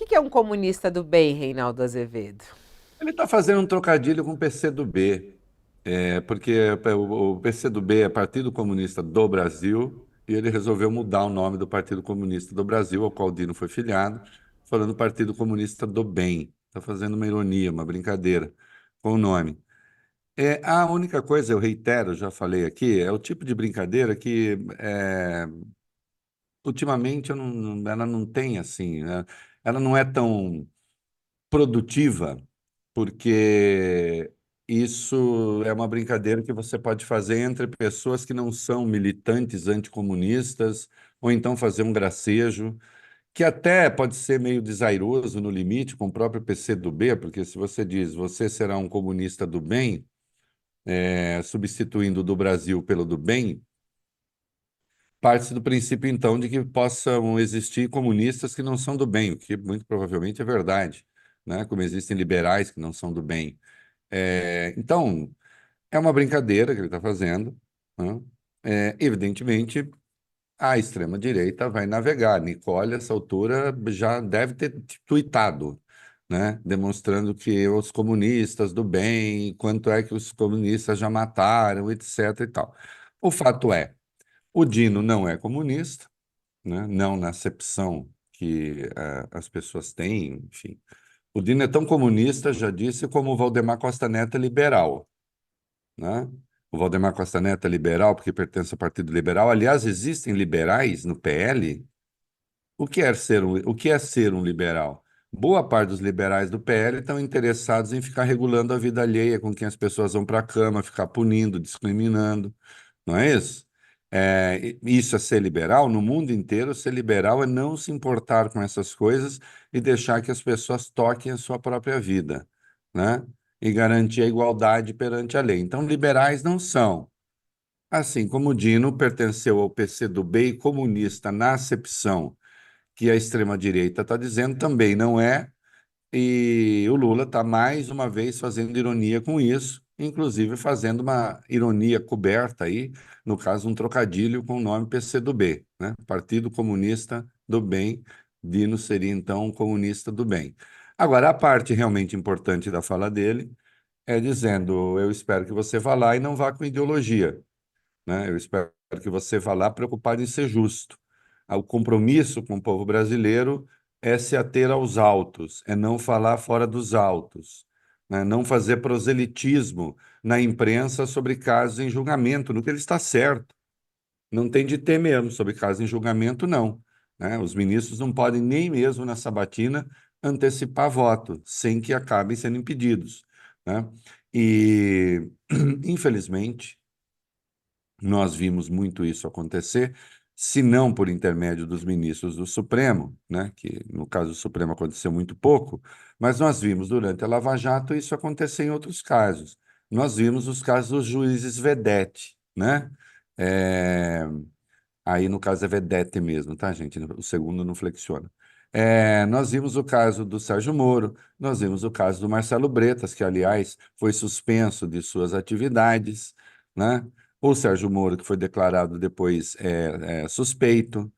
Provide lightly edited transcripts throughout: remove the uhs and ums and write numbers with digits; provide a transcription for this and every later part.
que é um comunista do bem, Reinaldo Azevedo? Ele está fazendo um trocadilho com o PCdoB, porque o PCdoB é Partido Comunista do Brasil, e ele resolveu mudar o nome do Partido Comunista do Brasil, ao qual o Dino foi filiado, falando Partido Comunista do Bem. Está fazendo uma ironia, uma brincadeira com o nome. A única coisa, eu reitero, já falei aqui, é o tipo de brincadeira que ultimamente ela não tem assim, né? Ela não é tão produtiva, porque isso é uma brincadeira que você pode fazer entre pessoas que não são militantes anticomunistas, ou então fazer um gracejo, que até pode ser meio desairoso no limite com o próprio PCdoB, porque se você diz você será um comunista do bem, substituindo o do Brasil pelo do bem, parte do princípio, então, de que possam existir comunistas que não são do bem, o que muito provavelmente é verdade, né? Como existem liberais que não são do bem. Então, é uma brincadeira que ele está fazendo, né? Evidentemente, a extrema-direita vai navegar. Nicole, a essa altura, já deve ter tuitado, né? Demonstrando que os comunistas do bem, quanto é que os comunistas já mataram, etc. e tal. O fato é, o Dino não é comunista, né? Não na acepção que as pessoas têm, enfim. O Dino é tão comunista, já disse, como o Valdemar Costa Neto é liberal, né? O Valdemar Costa Neto é liberal porque pertence ao Partido Liberal. Aliás, existem liberais no PL. O que é ser um liberal? Boa parte dos liberais do PL estão interessados em ficar regulando a vida alheia, com quem as pessoas vão para a cama, ficar punindo, discriminando. Não é isso? Isso é ser liberal? No mundo inteiro, ser liberal é não se importar com essas coisas e deixar que as pessoas toquem a sua própria vida, né? E garantir a igualdade perante a lei. Então, liberais não são. Assim como o Dino pertenceu ao PCdoB e comunista na acepção que a extrema-direita está dizendo, também não é. E o Lula está mais uma vez fazendo ironia com isso, inclusive fazendo uma ironia coberta aí, no caso, um trocadilho com o nome PCdoB, né? Partido Comunista do Bem. Dino seria então um comunista do bem. Agora, a parte realmente importante da fala dele é dizendo: eu espero que você vá lá e não vá com ideologia, né? Eu espero que você vá lá preocupado em ser justo. O compromisso com o povo brasileiro é se ater aos autos, é não falar fora dos autos, né? Não fazer proselitismo na imprensa sobre casos em julgamento, no que ele está certo. Não tem de ter mesmo sobre casos em julgamento, não, né? Os ministros não podem nem mesmo na sabatina antecipar voto, sem que acabem sendo impedidos, né? E, infelizmente, nós vimos muito isso acontecer, se não por intermédio dos ministros do Supremo, né, que no caso do Supremo aconteceu muito pouco, mas nós vimos durante a Lava Jato isso acontecer em outros casos. Nós vimos os casos dos juízes vedete, né? É, Aí no caso é vedete mesmo, tá, gente? O segundo não flexiona. Nós vimos o caso do Sérgio Moro, nós vimos o caso do Marcelo Bretas, que, aliás, foi suspenso de suas atividades, né? O Sérgio Moro, que foi declarado depois suspeito,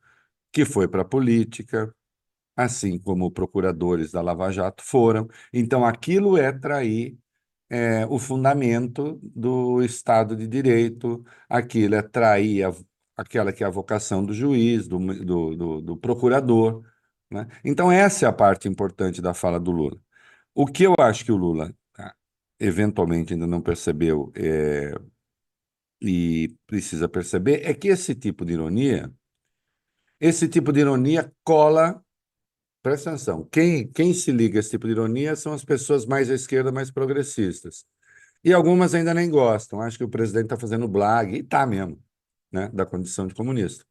que foi para a política, assim como procuradores da Lava Jato foram. Então, aquilo é trair o fundamento do Estado de Direito, aquilo é trair aquela que é a vocação do juiz, do procurador, né? Então, essa é a parte importante da fala do Lula. O que eu acho que o Lula, eventualmente, ainda não percebeu, e precisa perceber, é que esse tipo de ironia cola. Presta atenção, quem se liga a esse tipo de ironia são as pessoas mais à esquerda, mais progressistas. E algumas ainda nem gostam. Acho que o presidente está fazendo blague, e está mesmo, né, da condição de comunista.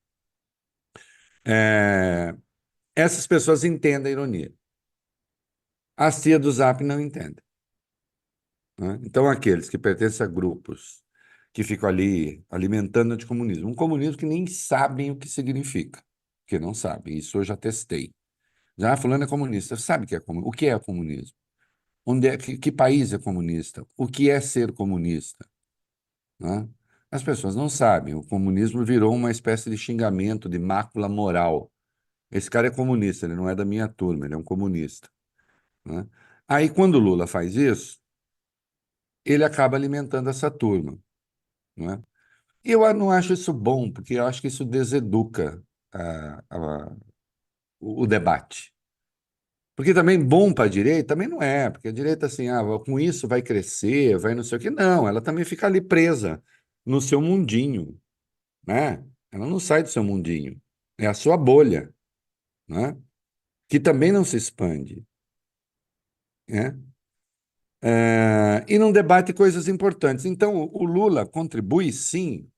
É, Essas pessoas entendem a ironia. As tia do Zap não entendem, né? Então, aqueles que pertencem a grupos que ficam ali alimentando o anticomunismo, um comunismo que nem sabem o que significa, porque não sabem, isso eu já testei. Já fulano é comunista, sabe o que é comunismo? O que é comunismo? Que país é comunista? O que é ser comunista? Né? As pessoas não sabem. O comunismo virou uma espécie de xingamento, de mácula moral, Esse cara é comunista, ele não é da minha turma, ele é um comunista, né? Aí, quando o Lula faz isso, ele acaba alimentando essa turma, né? E eu não acho isso bom, porque eu acho que isso deseduca a- a- o debate. Porque também bom para a direita também não é, porque a direita assim, com isso vai crescer, vai não sei o quê. Não, ela também fica ali presa no seu mundinho, né? Ela não sai do seu mundinho. É a sua bolha, né? Que também não se expande, né? E não debate coisas importantes. Então, o Lula contribui, sim.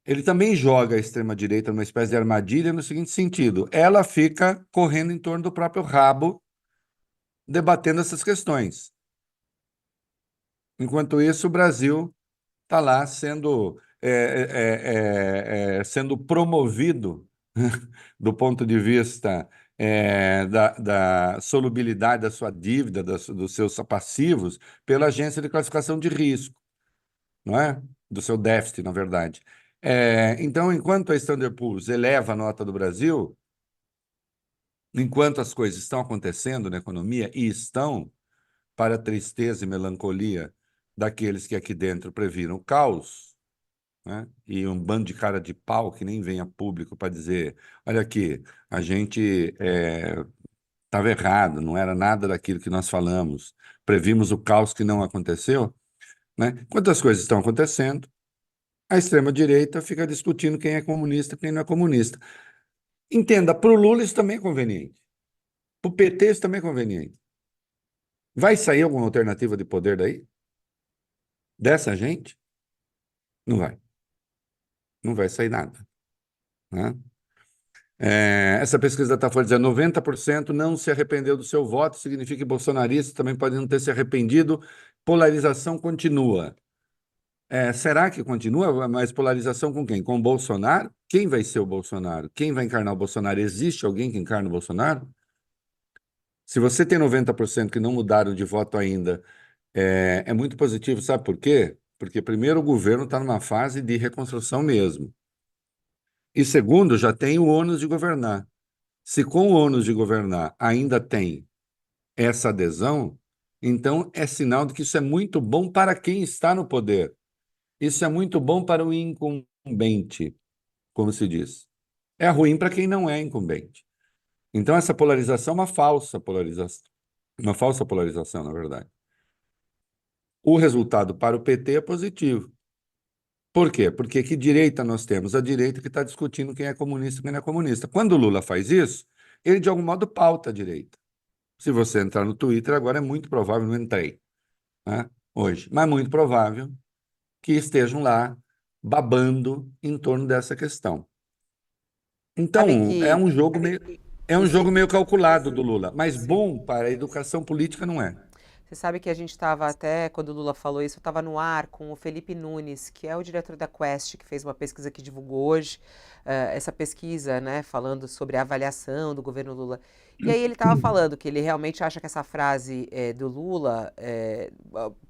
Ele também joga a extrema-direita numa espécie de armadilha no seguinte sentido: ela fica correndo em torno do próprio rabo, debatendo essas questões. Enquanto isso, o Brasil está lá sendo promovido do ponto de vista da solubilidade da sua dívida, dos seus passivos, pela agência de classificação de risco, não é? Do seu déficit, na verdade. Então, enquanto a Standard Poor's eleva a nota do Brasil, enquanto as coisas estão acontecendo na economia, e estão, para a tristeza e melancolia daqueles que aqui dentro previram o caos, né? E um bando de cara de pau que nem vem a público para dizer: olha aqui, a gente estava errado, não era nada daquilo que nós falamos, previmos o caos que não aconteceu, né? Enquanto as coisas estão acontecendo, a extrema-direita fica discutindo quem é comunista e quem não é comunista. Entenda, para o Lula isso também é conveniente, para o PT isso também é conveniente. Vai sair alguma alternativa de poder daí? Dessa gente? Não vai. Não vai sair nada, né? Essa pesquisa da Datafolha diz que 90% não se arrependeu do seu voto, significa que bolsonaristas também podem não ter se arrependido. Polarização continua. Será que continua? Mas polarização com quem? Com o Bolsonaro? Quem vai ser o Bolsonaro? Quem vai encarnar o Bolsonaro? Existe alguém que encarna o Bolsonaro? Se você tem 90% que não mudaram de voto ainda, é muito positivo, sabe por quê? Porque, primeiro, o governo está numa fase de reconstrução mesmo. E, segundo, já tem o ônus de governar. Se com o ônus de governar ainda tem essa adesão, então é sinal de que isso é muito bom para quem está no poder. Isso é muito bom para o incumbente, como se diz. É ruim para quem não é incumbente. Então, essa polarização é uma falsa polarização, na verdade. O resultado para o PT é positivo. Por quê? Porque que direita nós temos? A direita que está discutindo quem é comunista e quem não é comunista. Quando o Lula faz isso, ele de algum modo pauta a direita. Se você entrar no Twitter, agora é muito provável, não entrei, né, hoje, mas muito provável que estejam lá babando em torno dessa questão. Sabe Então, que é um esse, jogo meio calculado do Lula, mas bom para a educação política não é. Você sabe que a gente estava até, quando o Lula falou isso, eu estava no ar com o Felipe Nunes, que é o diretor da Quest, que fez uma pesquisa que divulgou hoje, essa pesquisa, né, falando sobre a avaliação do governo Lula. E aí ele estava falando que ele realmente acha que essa frase do Lula,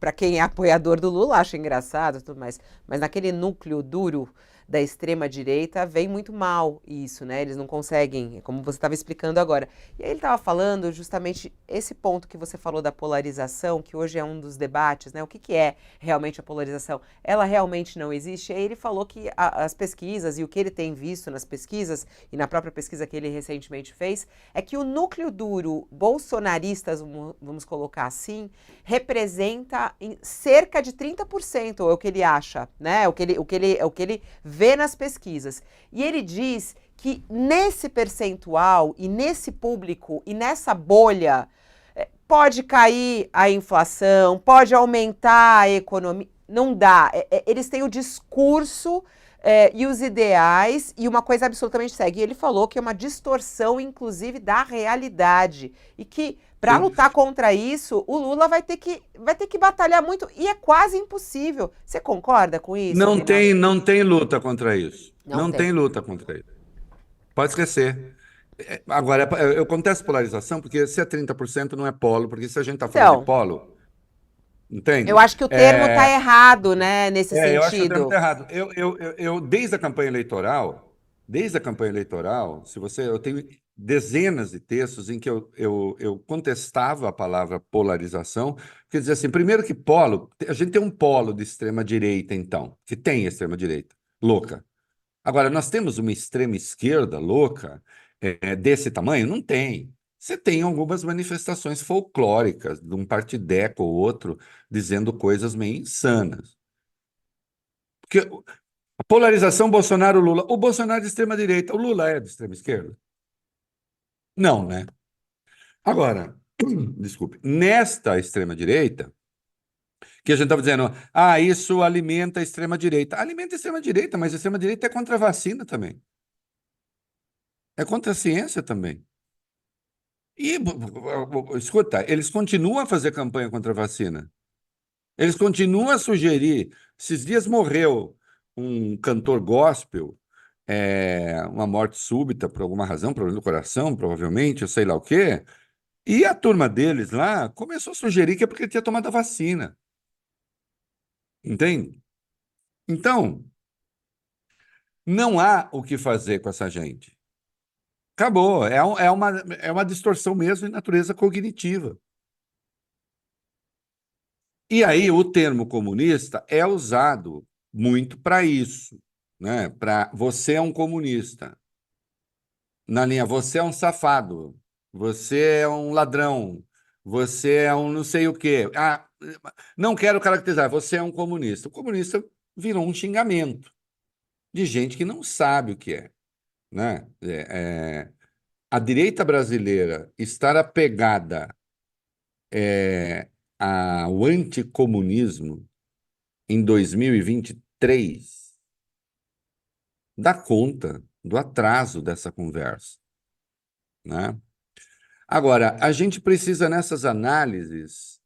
para quem é apoiador do Lula, acha engraçado e tudo mais, mas naquele núcleo duro da extrema direita vem muito mal isso, né? Eles não conseguem, como você estava explicando agora. E aí ele estava falando justamente esse ponto que você falou da polarização, que hoje é um dos debates, né? O que, que é realmente a polarização? Ela realmente não existe? E aí ele falou que as pesquisas e o que ele tem visto nas pesquisas e na própria pesquisa que ele recentemente fez, é que o núcleo duro bolsonaristas, vamos colocar assim, representa cerca de 30%, é o que ele acha, né? O que ele vê nas pesquisas. E ele diz que nesse percentual e nesse público e nessa bolha pode cair a inflação, pode aumentar a economia. Não dá. Eles têm o discurso e os ideais e uma coisa absolutamente segue. E ele falou que é uma distorção, inclusive, da realidade. E que, para Sim. lutar contra isso, o Lula vai ter que batalhar muito e é quase impossível. Você concorda com isso, Reinaldo? Não tem luta contra isso. Não Não tem. tem luta contra isso. Pode esquecer. Agora, eu contesto polarização porque se é 30% não é polo, porque se a gente está falando de Então, polo, eu entende? acho que o termo está errado, né, nesse Eu acho que o termo sentido. está errado. Desde a campanha eleitoral, desde a campanha eleitoral, se você, eu tenho dezenas de textos em que eu contestava a palavra polarização, quer dizer assim, primeiro que polo, a gente tem um polo de extrema-direita, então, que tem extrema-direita, louca. Agora, nós temos uma extrema-esquerda louca, desse tamanho? Não tem. Você tem algumas manifestações folclóricas, de um partideco ou outro, dizendo coisas meio insanas. Porque a polarização Bolsonaro-Lula. O Bolsonaro é de extrema-direita, o Lula é de extrema-esquerda? Não, né? Agora, desculpe, nesta extrema-direita, que a gente estava dizendo, isso alimenta a extrema-direita. Alimenta a extrema-direita, mas a extrema-direita é contra a vacina também. É contra a ciência também. E, escuta, eles continuam a fazer campanha contra a vacina. Eles continuam a sugerir. Esses dias morreu um cantor gospel, uma morte súbita por alguma razão, problema do coração, provavelmente, eu sei lá o quê. E a turma deles lá começou a sugerir que é porque ele tinha tomado a vacina. Entende? Então, não há o que fazer com essa gente. Acabou. É uma distorção mesmo de natureza cognitiva. E aí o termo comunista é usado muito para isso, né? Para você é um comunista. Na linha, você é um safado, você é um ladrão, você é um não sei o quê. Não quero caracterizar, você é um comunista. O comunista virou um xingamento de gente que não sabe o que é, né? A direita brasileira estar apegada ao anticomunismo em 2023 dá conta do atraso dessa conversa, né? Agora, a gente precisa nessas análises,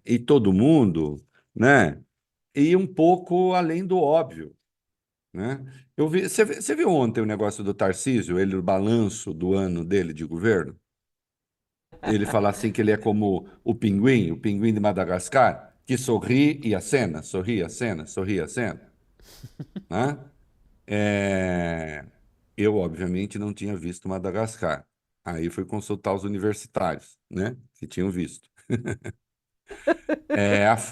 e todo mundo, né, ir um pouco além do óbvio, né? Você viu ontem o negócio do Tarcísio, ele, o balanço do ano dele de governo? Ele fala assim que ele é como o pinguim de Madagascar, que sorri e acena, sorri e acena, sorri e acena, né? Eu, obviamente, não tinha visto Madagascar. Aí fui consultar os universitários, né, que tinham visto.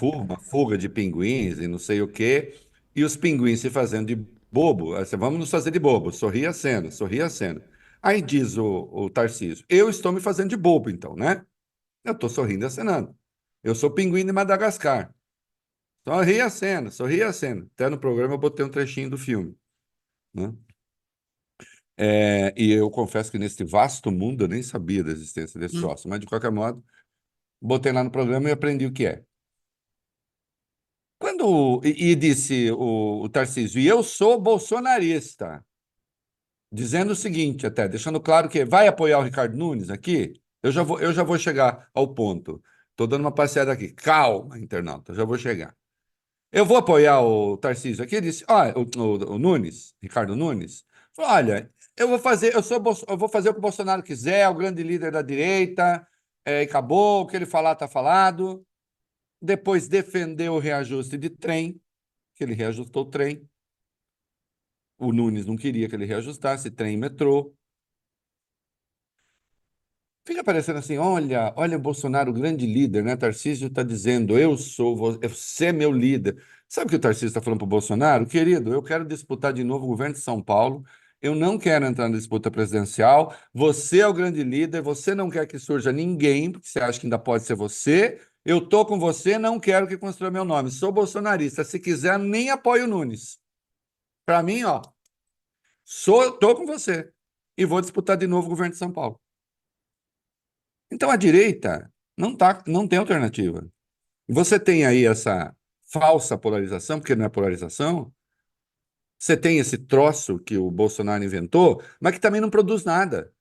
Uma fuga de pinguins e não sei o quê, e os pinguins se fazendo de bobo, assim, vamos nos fazer de bobo, sorri a cena, sorri a cena. Aí diz o Tarcísio, eu estou me fazendo de bobo, então, né? Eu estou sorrindo e acenando. Eu sou pinguim de Madagascar. Sorri a cena, sorri a cena. Até no programa eu botei um trechinho do filme, né? E eu confesso que nesse vasto mundo eu nem sabia da existência desse troço, mas de qualquer modo, botei lá no programa e aprendi o que é. E disse o Tarcísio, e eu sou bolsonarista, dizendo o seguinte, até, deixando claro que vai apoiar o Ricardo Nunes aqui, eu já vou chegar ao ponto. Estou dando uma passeada aqui. Calma, internauta, eu já vou chegar. Eu vou apoiar o Tarcísio aqui, ele disse, o Nunes, Ricardo Nunes, falou, olha, eu vou fazer o que o Bolsonaro quiser, o grande líder da direita, e acabou, o que ele falar está falado. Depois defendeu o reajuste de trem, que ele reajustou o trem. O Nunes não queria que ele reajustasse trem e metrô. Fica parecendo assim, olha o Bolsonaro, o grande líder, né? Tarcísio está dizendo, você é meu líder. Sabe o que o Tarcísio está falando para o Bolsonaro? Querido, eu quero disputar de novo o governo de São Paulo, eu não quero entrar na disputa presidencial, você é o grande líder, você não quer que surja ninguém, porque você acha que ainda pode ser você, eu estou com você, não quero que construa meu nome, sou bolsonarista, se quiser, nem apoio o Nunes. Para mim, estou com você e vou disputar de novo o governo de São Paulo. Então a direita não tem alternativa. Você tem aí essa falsa polarização, porque não é polarização. Você tem esse troço que o Bolsonaro inventou, mas que também não produz nada,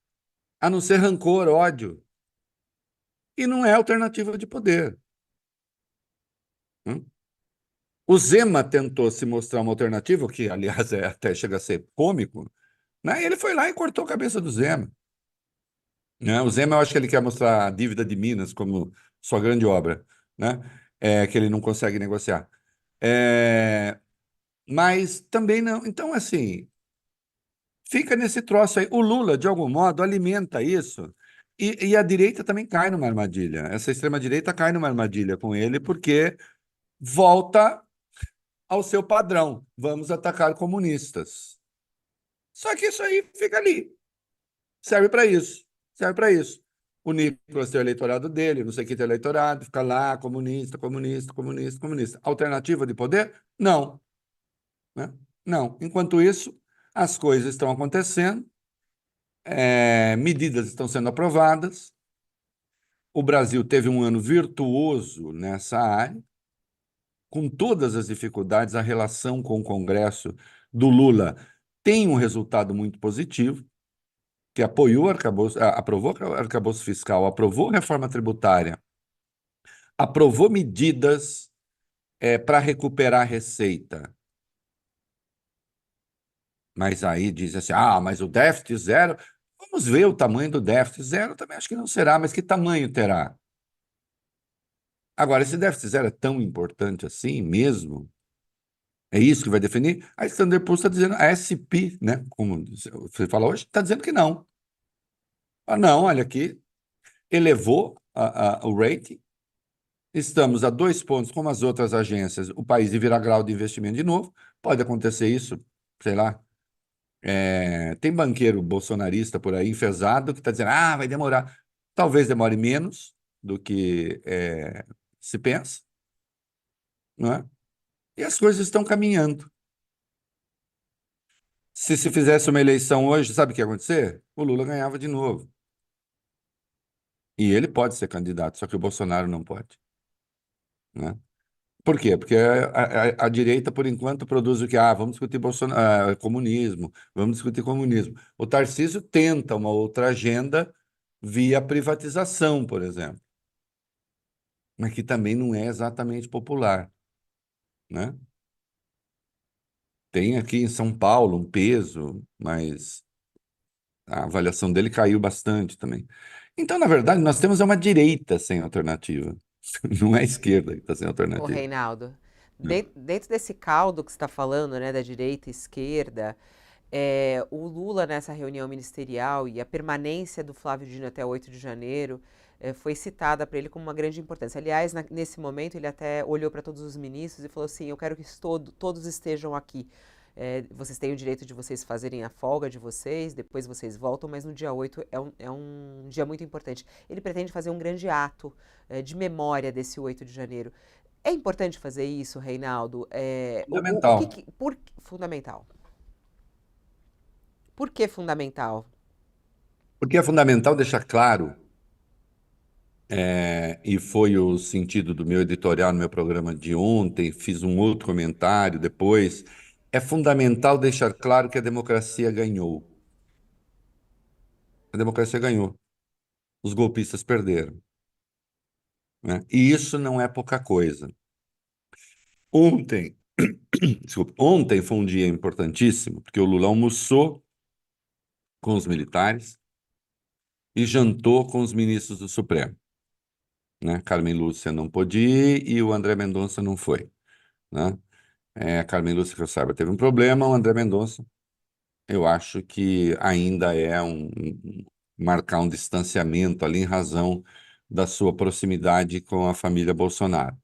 a não ser rancor, ódio. E não é alternativa de poder. Hum? O Zema tentou se mostrar uma alternativa, o que, aliás, até chega a ser cômico, né? E ele foi lá e cortou a cabeça do Zema. Né? O Zema, eu acho que ele quer mostrar a dívida de Minas como sua grande obra, né? Que ele não consegue negociar. Mas também não. Então, assim, Fica nesse troço aí. O Lula, de algum modo, alimenta isso. E a direita também cai numa armadilha. Essa extrema-direita cai numa armadilha com ele, porque volta ao seu padrão. Vamos atacar comunistas. Só que isso aí fica ali. Serve para isso. Serve para isso. O Nicolas tem o eleitorado dele, não sei quem tem o eleitorado, fica lá, comunista, comunista, comunista, comunista. Alternativa de poder? Não. Né? Não. Enquanto isso, as coisas estão acontecendo, medidas estão sendo aprovadas. O Brasil teve um ano virtuoso nessa área, com todas as dificuldades, a relação com o Congresso do Lula tem um resultado muito positivo, que apoiou o arcabouço, aprovou o arcabouço fiscal, aprovou a reforma tributária, aprovou medidas para recuperar a receita. Mas aí diz assim, mas o déficit zero, vamos ver o tamanho do déficit zero, também acho que não será, mas que tamanho terá? Agora, esse déficit zero é tão importante assim mesmo? É isso que vai definir? A Standard Poor's está dizendo, a SP, né, como você fala hoje, está dizendo que não. Não, olha aqui, elevou o rating, estamos a 2 pontos, como as outras agências, o país virar grau de investimento de novo, pode acontecer isso, sei lá. Tem banqueiro bolsonarista por aí, enfesado, que está dizendo, vai demorar. Talvez demore menos do que se pensa, não é? E as coisas estão caminhando. Se fizesse uma eleição hoje, sabe o que ia acontecer? O Lula ganhava de novo. E ele pode ser candidato, só que o Bolsonaro não pode, né? Por quê? Porque a direita, por enquanto, produz o que? Vamos discutir comunismo, vamos discutir comunismo. O Tarcísio tenta uma outra agenda via privatização, por exemplo, mas que também não é exatamente popular, né? Tem aqui em São Paulo um peso, mas a avaliação dele caiu bastante também. Então, na verdade, nós temos uma direita sem alternativa. Não é a esquerda que está sem Ô, alternativa. Reinaldo, Né? dentro desse caldo que você está falando, né, da direita e esquerda, o Lula nessa reunião ministerial e a permanência do Flávio Dino até 8 de janeiro foi citada para ele como uma grande importância. Aliás, nesse momento, ele até olhou para todos os ministros e falou assim: eu quero que todos estejam aqui. Vocês têm o direito de vocês fazerem a folga de vocês, depois vocês voltam, mas no dia 8 é um dia muito importante. Ele pretende fazer um grande ato de memória desse 8 de janeiro. É importante fazer isso, Reinaldo? O que, Fundamental. fundamental. Por que fundamental? Porque é fundamental deixar claro, e foi o sentido do meu editorial no meu programa de ontem, fiz um outro comentário depois, é fundamental deixar claro que a democracia ganhou. A democracia ganhou. Os golpistas perderam. Né? E isso não é pouca coisa. Ontem, desculpa, ontem foi um dia importantíssimo, porque o Lula almoçou com os militares e jantou com os ministros do Supremo. Né? Carmen Lúcia não pôde ir e o André Mendonça não foi. Né? A Carmen Lúcia, que eu saiba, teve um problema, o André Mendonça, eu acho que ainda é marcar um distanciamento ali em razão da sua proximidade com a família Bolsonaro,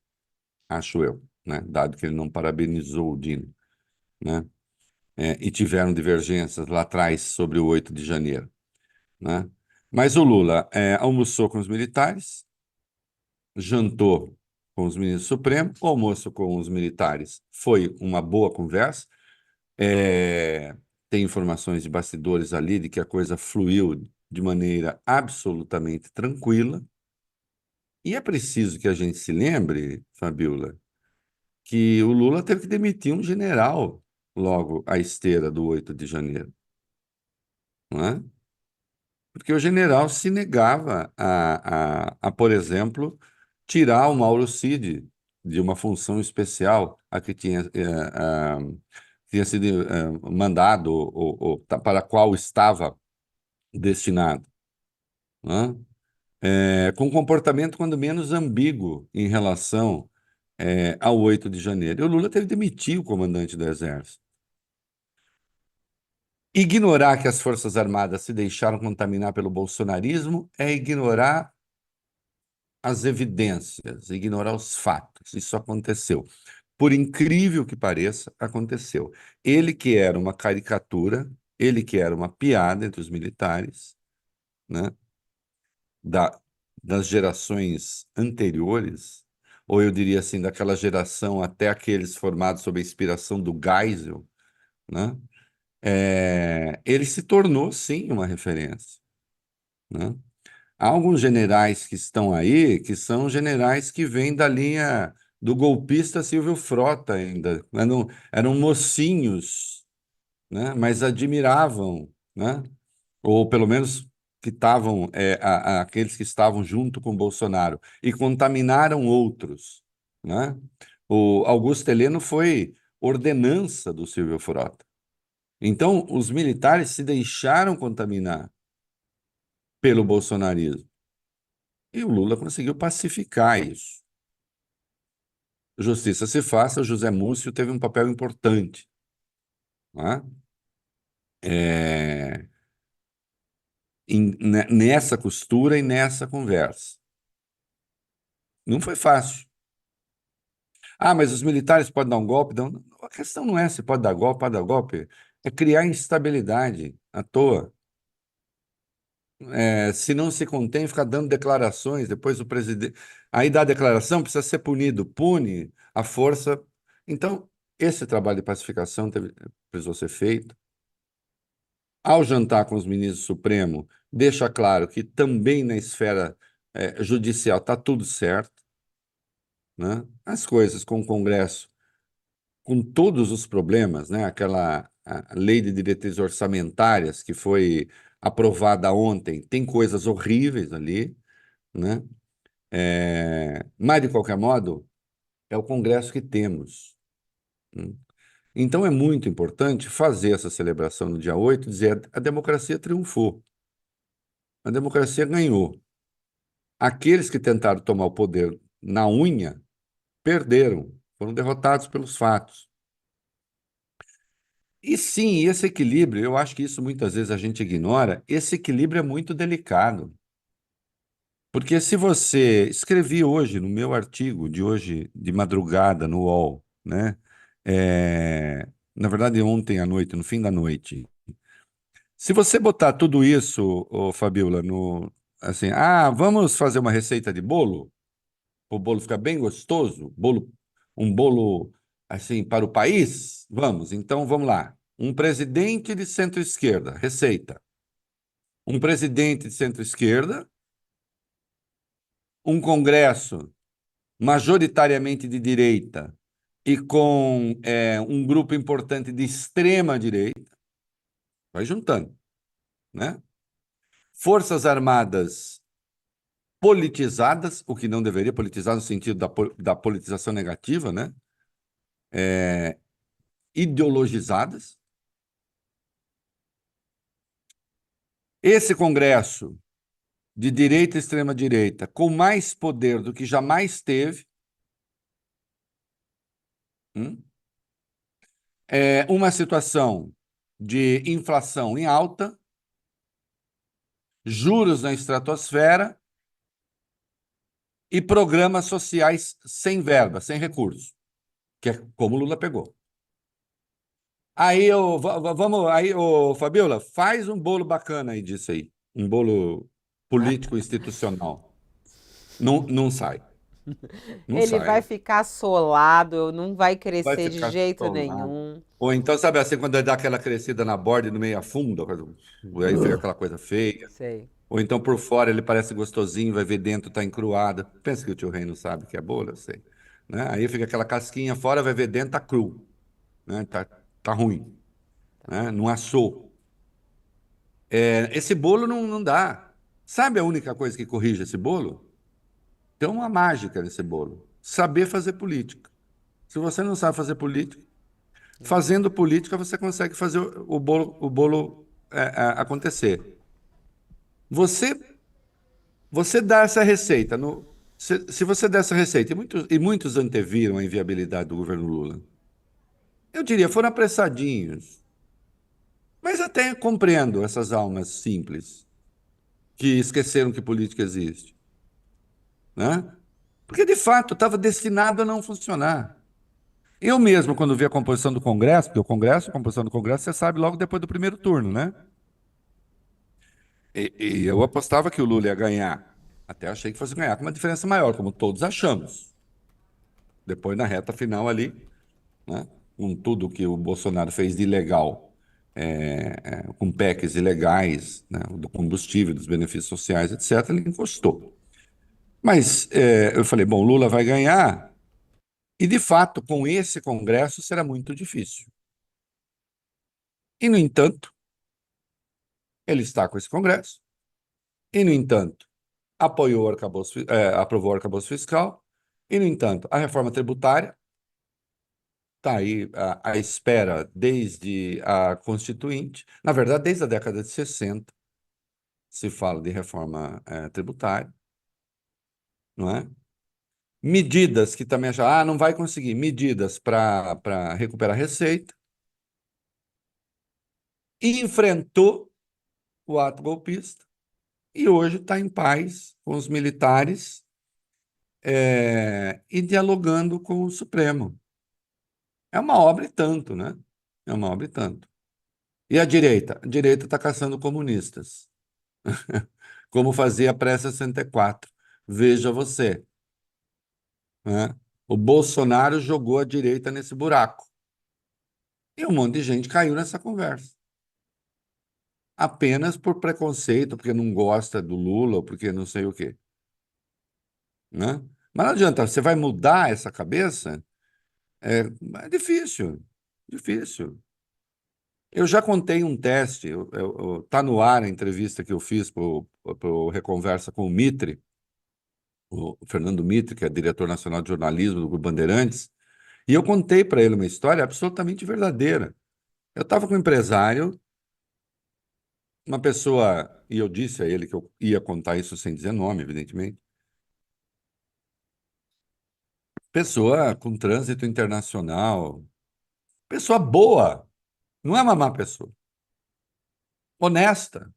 acho eu, né? Dado que ele não parabenizou o Dino, né? E tiveram divergências lá atrás sobre o 8 de janeiro, né? Mas o Lula almoçou com os militares, jantou com os ministros do Supremo, o almoço com os militares foi uma boa conversa. É, Tem informações de bastidores ali de que a coisa fluiu de maneira absolutamente tranquila. E é preciso que a gente se lembre, Fabiola, que o Lula teve que demitir um general logo à esteira do 8 de janeiro, não é? Porque o general se negava por exemplo, tirar o Mauro Cid de uma função especial a que tinha sido mandado para a qual estava destinado, né? Com um comportamento, quando menos, ambíguo em relação ao 8 de janeiro. E o Lula teve que demitir o comandante do Exército. Ignorar que as Forças Armadas se deixaram contaminar pelo bolsonarismo é ignorar as evidências, ignorar os fatos. Isso aconteceu. Por incrível que pareça, aconteceu. Ele que era uma caricatura, ele que era uma piada entre os militares, né, da, das gerações anteriores, ou eu diria assim, daquela geração até aqueles formados sob a inspiração do Geisel, né, ele se tornou, sim, uma referência, né? Há alguns generais que estão aí, que são generais que vêm da linha do golpista Silvio Frota ainda. Eram mocinhos, né? Mas admiravam, né? Ou pelo menos que estavam, aqueles que estavam junto com Bolsonaro, e contaminaram outros, né? O Augusto Heleno foi ordenança do Silvio Frota. Então, os militares se deixaram contaminar pelo bolsonarismo. E o Lula conseguiu pacificar isso. Justiça se faça, o José Múcio teve um papel importante, né? É, nessa costura e nessa conversa. Não foi fácil. Ah, mas os militares podem dar um golpe? Não, a questão não é se pode dar golpe, é criar instabilidade à toa. Se não se contém, fica dando declarações, depois o presidente. Aí dá a declaração, precisa ser punido, pune a força. Então, esse trabalho de pacificação precisou ser feito. Ao jantar com os ministros do Supremo, deixa claro que também na esfera judicial está tudo certo, né? As coisas com o Congresso, com todos os problemas, né? Aquela a lei de diretrizes orçamentárias que foi aprovada ontem, tem coisas horríveis ali, né? Mas, de qualquer modo, é o Congresso que temos, né? Então, é muito importante fazer essa celebração no dia 8 e dizer a democracia triunfou, a democracia ganhou. Aqueles que tentaram tomar o poder na unha perderam, foram derrotados pelos fatos. E sim, esse equilíbrio, eu acho que isso muitas vezes a gente ignora, esse equilíbrio é muito delicado. Porque se você escrevi hoje no meu artigo de hoje de madrugada no UOL, né? Na verdade, ontem à noite, no fim da noite. Se você botar tudo isso, ô, Fabiola, no assim, vamos fazer uma receita de bolo, o bolo ficar bem gostoso, um bolo assim para o país, vamos. Então vamos lá. Um presidente de centro-esquerda, receita. Um presidente de centro-esquerda, um Congresso majoritariamente de direita e com um grupo importante de extrema direita, vai juntando, né? Forças Armadas politizadas, o que não deveria politizar no sentido da politização negativa, né? Ideologizadas. Esse Congresso de direita e extrema-direita com mais poder do que jamais teve, uma situação de inflação em alta, juros na estratosfera e programas sociais sem verba, sem recursos, que é como o Lula pegou. Aí, Fabiola, faz um bolo bacana aí disso aí, um bolo político institucional. Não, não sai, não Ele vai sai. ficar solado, não vai Vai crescer de ficar jeito solado. nenhum. Ou então, sabe assim, quando dá aquela crescida na borda e no meio afunda, aí fica aquela coisa feia. Sei. Ou então por fora ele parece gostosinho, vai ver dentro tá encruado. Pensa que o tio Rei não sabe que é bolo, eu sei. Né? Aí fica aquela casquinha fora, vai ver dentro tá cru, né? Tá ruim, né? Não assou. Esse bolo não dá. Sabe a única coisa que corrige esse bolo? Tem uma mágica nesse bolo. Saber fazer política. Se você não sabe fazer política, fazendo política você consegue fazer o bolo acontecer. Você Você dá essa receita, se você der essa receita, e muitos anteviram a inviabilidade do governo Lula, eu diria, foram apressadinhos, Mas até compreendo essas almas simples que esqueceram que política existe, né? Porque, de fato, estava destinado a não funcionar. Eu mesmo, quando vi a composição do Congresso, porque o Congresso, a composição do Congresso, você sabe logo depois do primeiro turno, né? E eu apostava que o Lula ia ganhar. Até achei que fosse ganhar com uma diferença maior, como todos achamos. Depois, na reta final ali, né? Com tudo que o Bolsonaro fez de ilegal, com PECs ilegais, né? Do combustível, dos benefícios sociais, etc., ele encostou. Mas eu falei, bom, Lula vai ganhar, e de fato, com esse Congresso será muito difícil. E, no entanto, ele está com esse Congresso, e, no entanto, aprovou o arcabouço fiscal, e, no entanto, a reforma tributária está aí à espera desde a Constituinte, na verdade, desde a década de 60, se fala de reforma tributária, não é? Medidas que também acham, não vai conseguir, medidas para recuperar receita, e enfrentou o ato golpista, e hoje está em paz com os militares e dialogando com o Supremo. É uma obra e tanto, né? É uma obra e tanto. E a direita? A direita está caçando comunistas, como fazia pré-64. Veja você, né? O Bolsonaro jogou a direita nesse buraco. E um monte de gente caiu nessa conversa. Apenas por preconceito, porque não gosta do Lula, ou porque não sei o quê, né? Mas não adianta, você vai mudar essa cabeça? É, é difícil, difícil. Eu já contei um teste, tá no ar a entrevista que eu fiz para o Reconversa com o Mitre, o Fernando Mitre, que é diretor nacional de jornalismo do Grupo Bandeirantes, e eu contei para ele uma história absolutamente verdadeira. Eu estava com um empresário, uma pessoa, e eu disse a ele que eu ia contar isso sem dizer nome, evidentemente, pessoa com trânsito internacional, pessoa boa, não é uma má pessoa, honesta,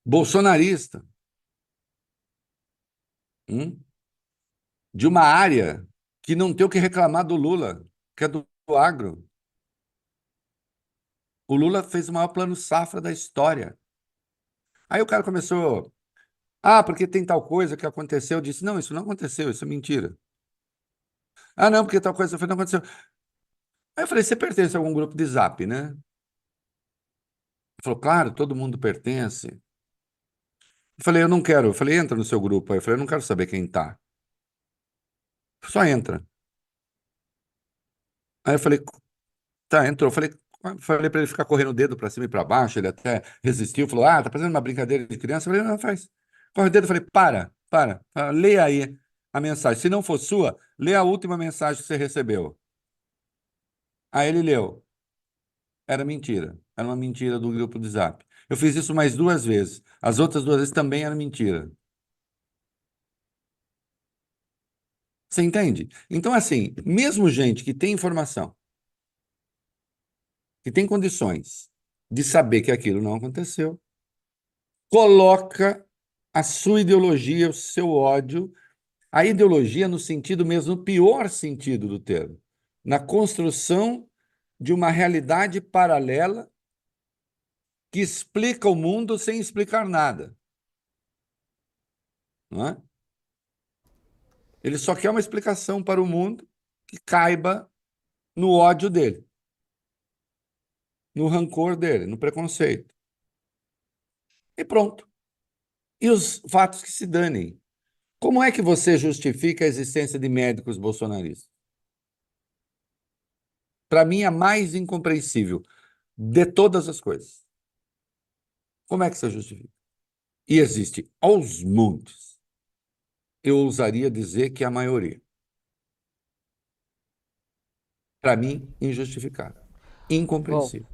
bolsonarista, hum, de uma área que não tem o que reclamar do Lula, que é do agro. O Lula fez o maior plano safra da história. Aí o cara começou, porque tem tal coisa que aconteceu. Eu disse, não, isso não aconteceu, isso é mentira. Não, porque tal coisa não aconteceu. Aí eu falei, você pertence a algum grupo de Zap, né? Ele falou, claro, todo mundo pertence. Eu falei, eu não quero. Eu falei, entra no seu grupo. Aí eu falei, eu não quero saber quem tá. Só entra. Aí eu falei, tá, entrou. Falei para ele ficar correndo o dedo para cima e para baixo. Ele até resistiu, falou, tá fazendo uma brincadeira de criança. Eu falei, não, faz. Corre o dedo. Eu falei, para. Leia aí a mensagem. Se não for sua, lê a última mensagem que você recebeu. Aí ele leu. Era mentira. Era uma mentira do grupo de Zap. Eu fiz isso mais duas vezes. As outras duas vezes também era mentira. Você entende? Então, assim, mesmo gente que tem informação, que tem condições de saber que aquilo não aconteceu, coloca a sua ideologia, o seu ódio, a ideologia no sentido mesmo, no pior sentido do termo, na construção de uma realidade paralela que explica o mundo sem explicar nada, não é? Ele só quer uma explicação para o mundo que caiba no ódio dele, no rancor dele, no preconceito. E pronto. E os fatos que se danem. Como é que você justifica a existência de médicos bolsonaristas? Para mim, é a mais incompreensível de todas as coisas. Como é que você justifica? E existe aos montes. Eu ousaria dizer que a maioria. Para mim, injustificável. Bom, Incompreensível.